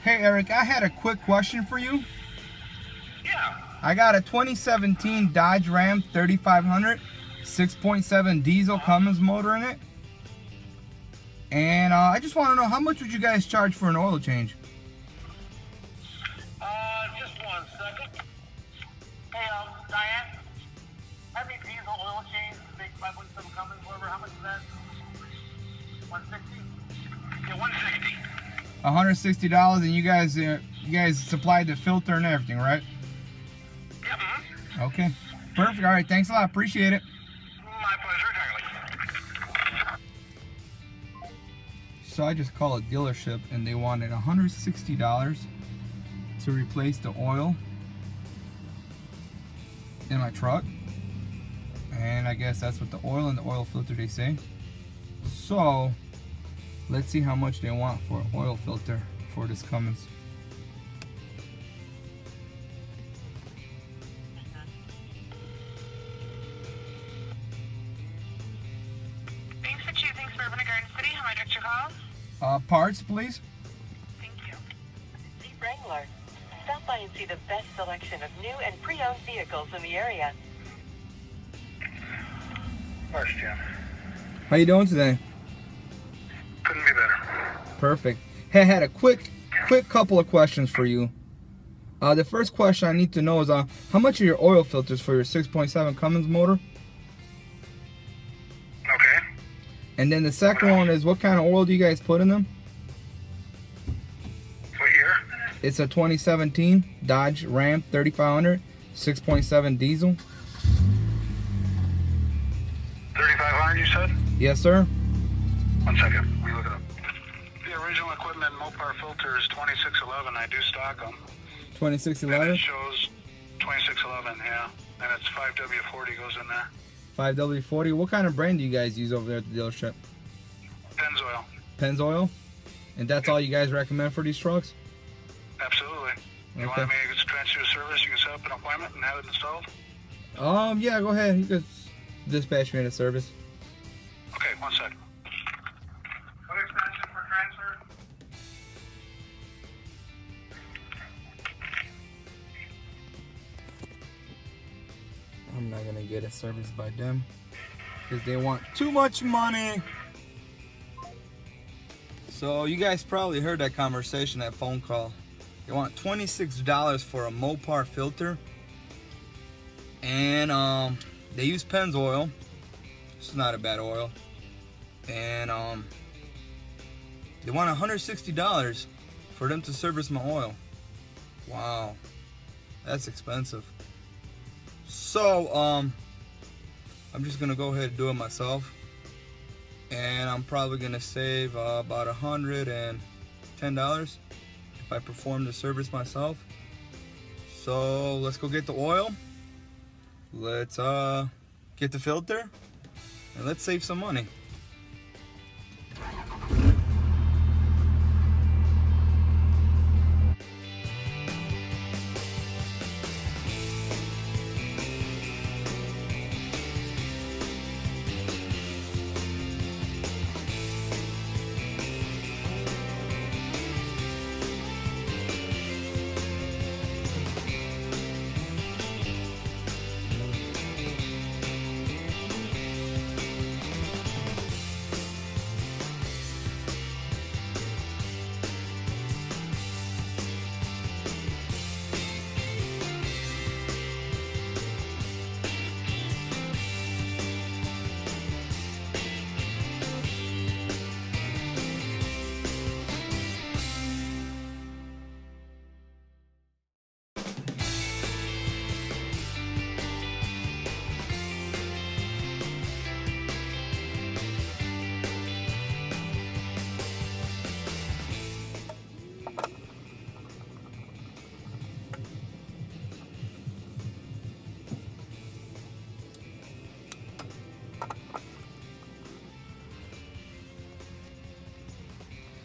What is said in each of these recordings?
Hey Eric, I had a quick question for you. Yeah. I got a 2017 Dodge Ram 3500, 6.7 diesel Cummins motor in it. And I just want to know, how much would you guys charge for an oil change? Just 1 second. Hey, Diane, have me diesel oil change, big 5.7 Cummins, whatever, how much is that? 160? Yeah, 160. $160, and you guys supplied the filter and everything, right? Yep. Okay, perfect. All right, thanks a lot. Appreciate it. My pleasure, entirely. So I just called a dealership, and they wanted $160 to replace the oil in my truck. And I guess that's what the oil and the oil filter they say. So let's see how much they want for an oil filter for this Cummins. Thanks for choosing Suburban Garden City. How may I direct your call? Parts, please. Thank you. Jeep Wrangler. Stop by and see the best selection of new and pre-owned vehicles in the area. Parts, Jim. How you doing today? Couldn't be better. Perfect. Hey, I had a quick couple of questions for you. The first question I need to know is how much are your oil filters for your 6.7 Cummins motor? Okay. And then the second one is, what kind of oil do you guys put in them? What year? It's a 2017 Dodge Ram 3500, 6.7 diesel. 3500, you said? Yes, sir. 1 second. Let me look it up. The original equipment mopar filter is 2611. I do stock them. 2611. And it shows 2611, yeah. And it's 5W40 goes in there. 5W40. What kind of brand do you guys use over there at the dealership? Pennzoil. Pennzoil? And that's all you guys recommend for these trucks? Absolutely. You Okay. want me to transfer to service? You can set up an appointment and have it installed? Yeah, go ahead. You could dispatch me into service. Okay, 1 sec. What extension for transfer? I'm not gonna get it serviced by them because they want too much money. So you guys probably heard that conversation, that phone call. They want $26 for a Mopar filter, and they use Pennzoil. It's not a bad oil, and they want $160 for them to service my oil. Wow, that's expensive. So I'm just gonna go ahead and do it myself, and I'm probably gonna save about $110 if I perform the service myself. So let's go get the oil, let's get the filter, and let's save some money.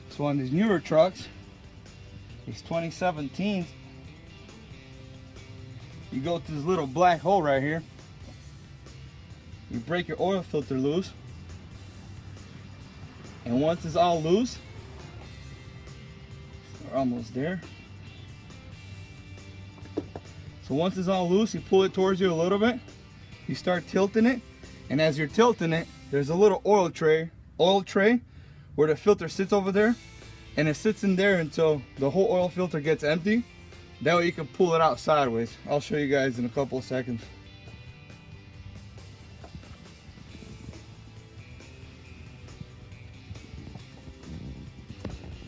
So on these newer trucks, these 2017s, you go to this little black hole right here, you break your oil filter loose, and once it's all loose, almost there. So once it's all loose, you pull it towards you a little bit. You start tilting it, and as you're tilting it, there's a little oil tray where the filter sits over there, and it sits in there until the whole oil filter gets empty. That way you can pull it out sideways. I'll show you guys in a couple of seconds.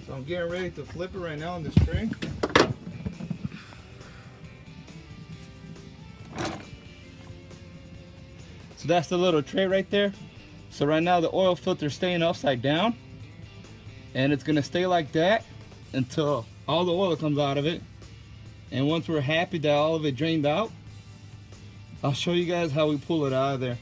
So I'm getting ready to flip it right now on this tray. So that's the little tray right there. So right now the oil filter is staying upside down, and it's gonna stay like that until all the oil comes out of it. And once we're happy that all of it drained out, I'll show you guys how we pull it out of there.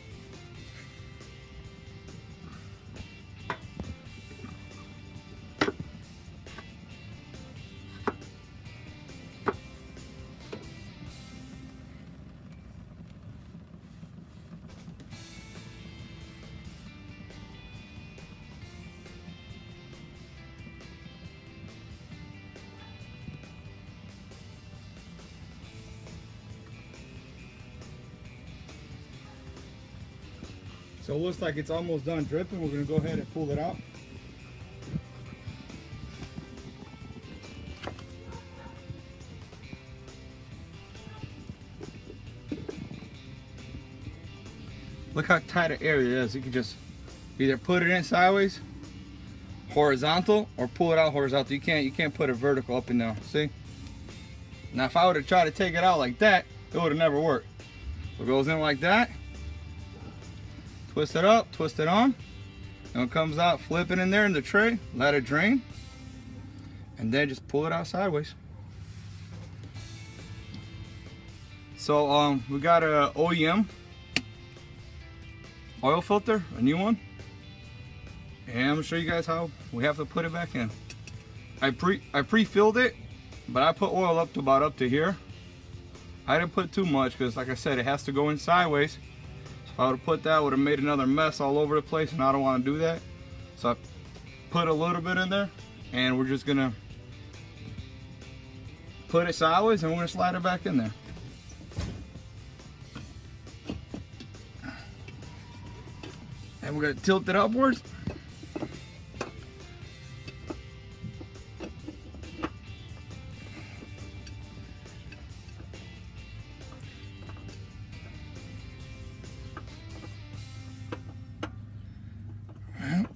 So it looks like it's almost done dripping. We're gonna go ahead and pull it out. Look how tight an area it is. You can just either put it in sideways, horizontal, or pull it out horizontal. You can't put it vertical up and down. See? Now if I would have tried to take it out like that, it would have never worked. So it goes in like that. Twist it up, twist it on, and it comes out, flip it in there in the tray, let it drain, and then just pull it out sideways. So we got a OEM oil filter, a new one, and I'm gonna show you guys how we have to put it back in. I pre-filled it, but I put oil up to here. I didn't put too much because, like I said, it has to go in sideways. If I would have put that, I would have made another mess all over the place, and I don't want to do that. So I put a little bit in there, and we're just gonna put it sideways, and we're gonna slide it back in there. And we're gonna tilt it upwards.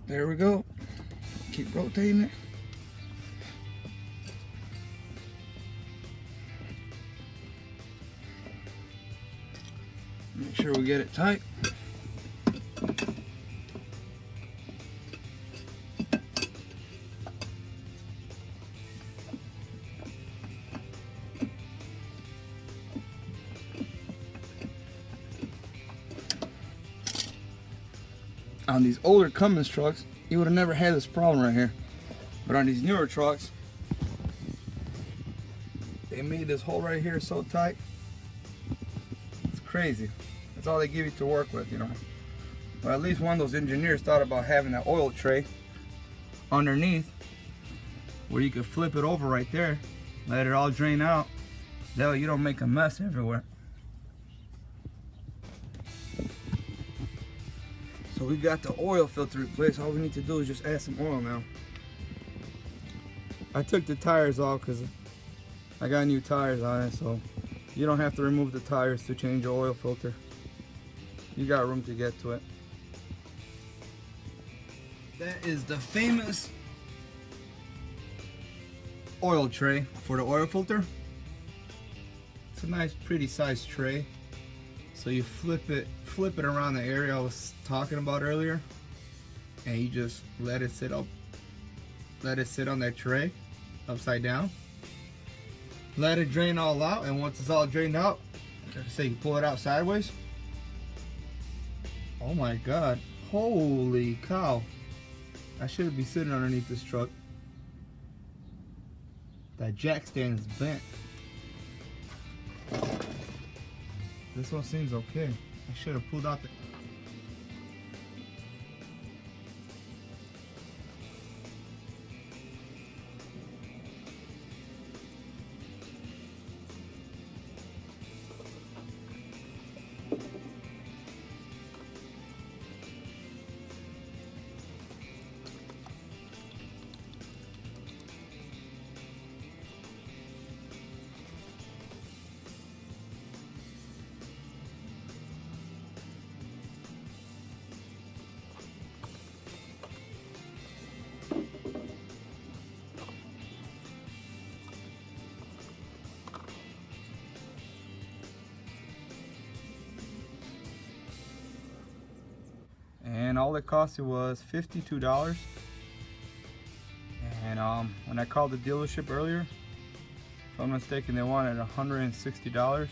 There we go. Keep rotating it. Make sure we get it tight. On these older Cummins trucks, you would have never had this problem right here. But on these newer trucks, they made this hole right here so tight. It's crazy. That's all they give you to work with, you know. But at least one of those engineers thought about having that oil tray underneath where you could flip it over right there, let it all drain out. That way you don't make a mess everywhere. So we got the oil filter replaced. All we need to do is just add some oil now. I took the tires off because I got new tires on it, so you don't have to remove the tires to change your oil filter. You got room to get to it. That is the famous oil tray for the oil filter. It's a nice, pretty sized tray. So you flip it around the area I was talking about earlier, and you just let it sit on that tray upside down. Let it drain all out, and once it's all drained out, like I say, you pull it out sideways. Oh my God, holy cow. I shouldn't be sitting underneath this truck. That jack stand is bent. This one seems okay. I should have pulled out the... all it costed was $52. And when I called the dealership earlier, if I'm not mistaken, they wanted $160 to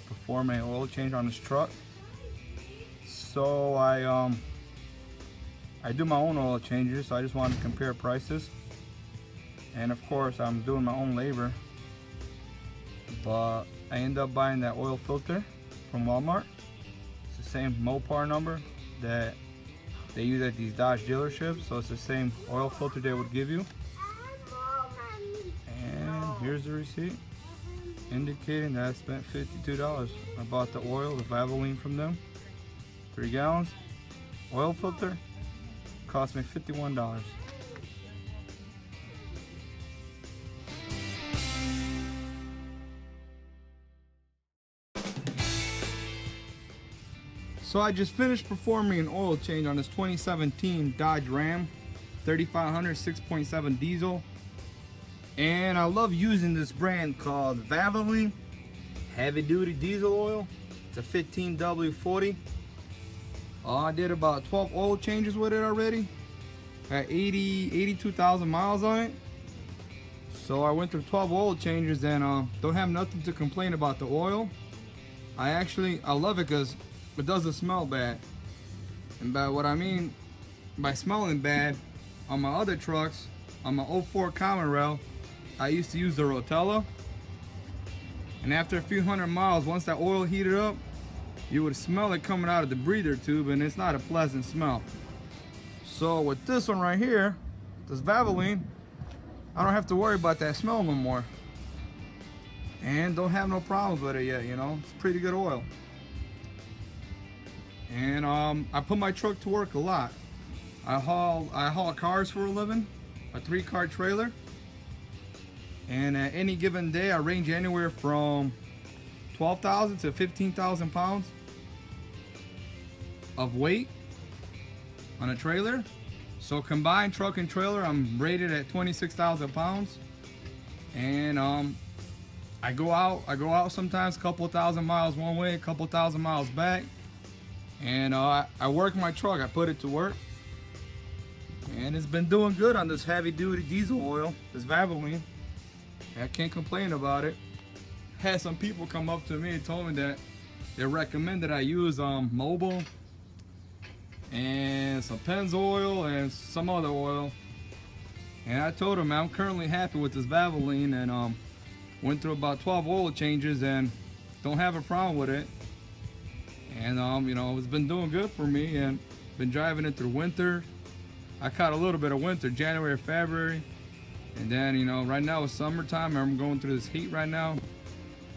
perform an oil change on this truck. So I do my own oil changes, so I just wanted to compare prices. And of course, I'm doing my own labor. But I ended up buying that oil filter from Walmart. It's the same mopar number that they use at these Dodge dealerships, so it's the same oil filter they would give you. And here's the receipt indicating that I spent $52. I bought the oil, the Valvoline from them, 3 gallons. Oil filter cost me $51. So I just finished performing an oil change on this 2017 Dodge Ram 3500 6.7 diesel. And I love using this brand called Valvoline Heavy Duty Diesel Oil. It's a 15W40. I did about 12 oil changes with it already. Got 82,000 miles on it. So I went through 12 oil changes and don't have nothing to complain about the oil. I love it because it doesn't smell bad. And by what I mean by smelling bad, on my other trucks, on my 04 Common Rail, I used to use the Rotella. And after a few hundred miles, once that oil heated up, you would smell it coming out of the breather tube, and it's not a pleasant smell. So with this one right here, this Valvoline, I don't have to worry about that smell no more. And don't have no problems with it yet, you know. It's pretty good oil. And I put my truck to work a lot. I haul cars for a living, a 3-car trailer. And at any given day, I range anywhere from 12,000 to 15,000 pounds of weight on a trailer. So combined truck and trailer, I'm rated at 26,000 pounds. And I go out sometimes a couple thousand miles one way, a couple thousand miles back. And I work my truck, I put it to work. And it's been doing good on this heavy duty diesel oil, this Valvoline. I can't complain about it. Had some people come up to me and told me that they recommend that I use Mobil and some Pennzoil and some other oil. And I told them I'm currently happy with this Valvoline and went through about 12 oil changes and don't have a problem with it. And you know, it's been doing good for me and been driving it through winter. I caught a little bit of winter, January, February. And then, you know, right now it's summertime. I'm going through this heat right now.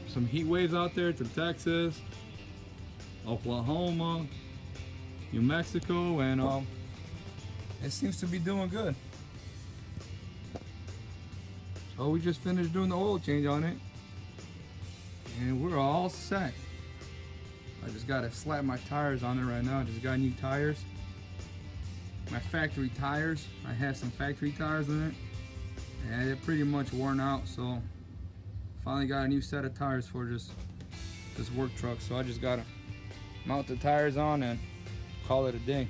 Some heat waves out there to Texas, Oklahoma, New Mexico, and it seems to be doing good. So we just finished doing the oil change on it, and we're all set. I just gotta slap my tires on it right now. I just got new tires. My factory tires. I had some factory tires in it, and they're pretty much worn out. So finally got a new set of tires for this work truck. So I just gotta mount the tires on and call it a day.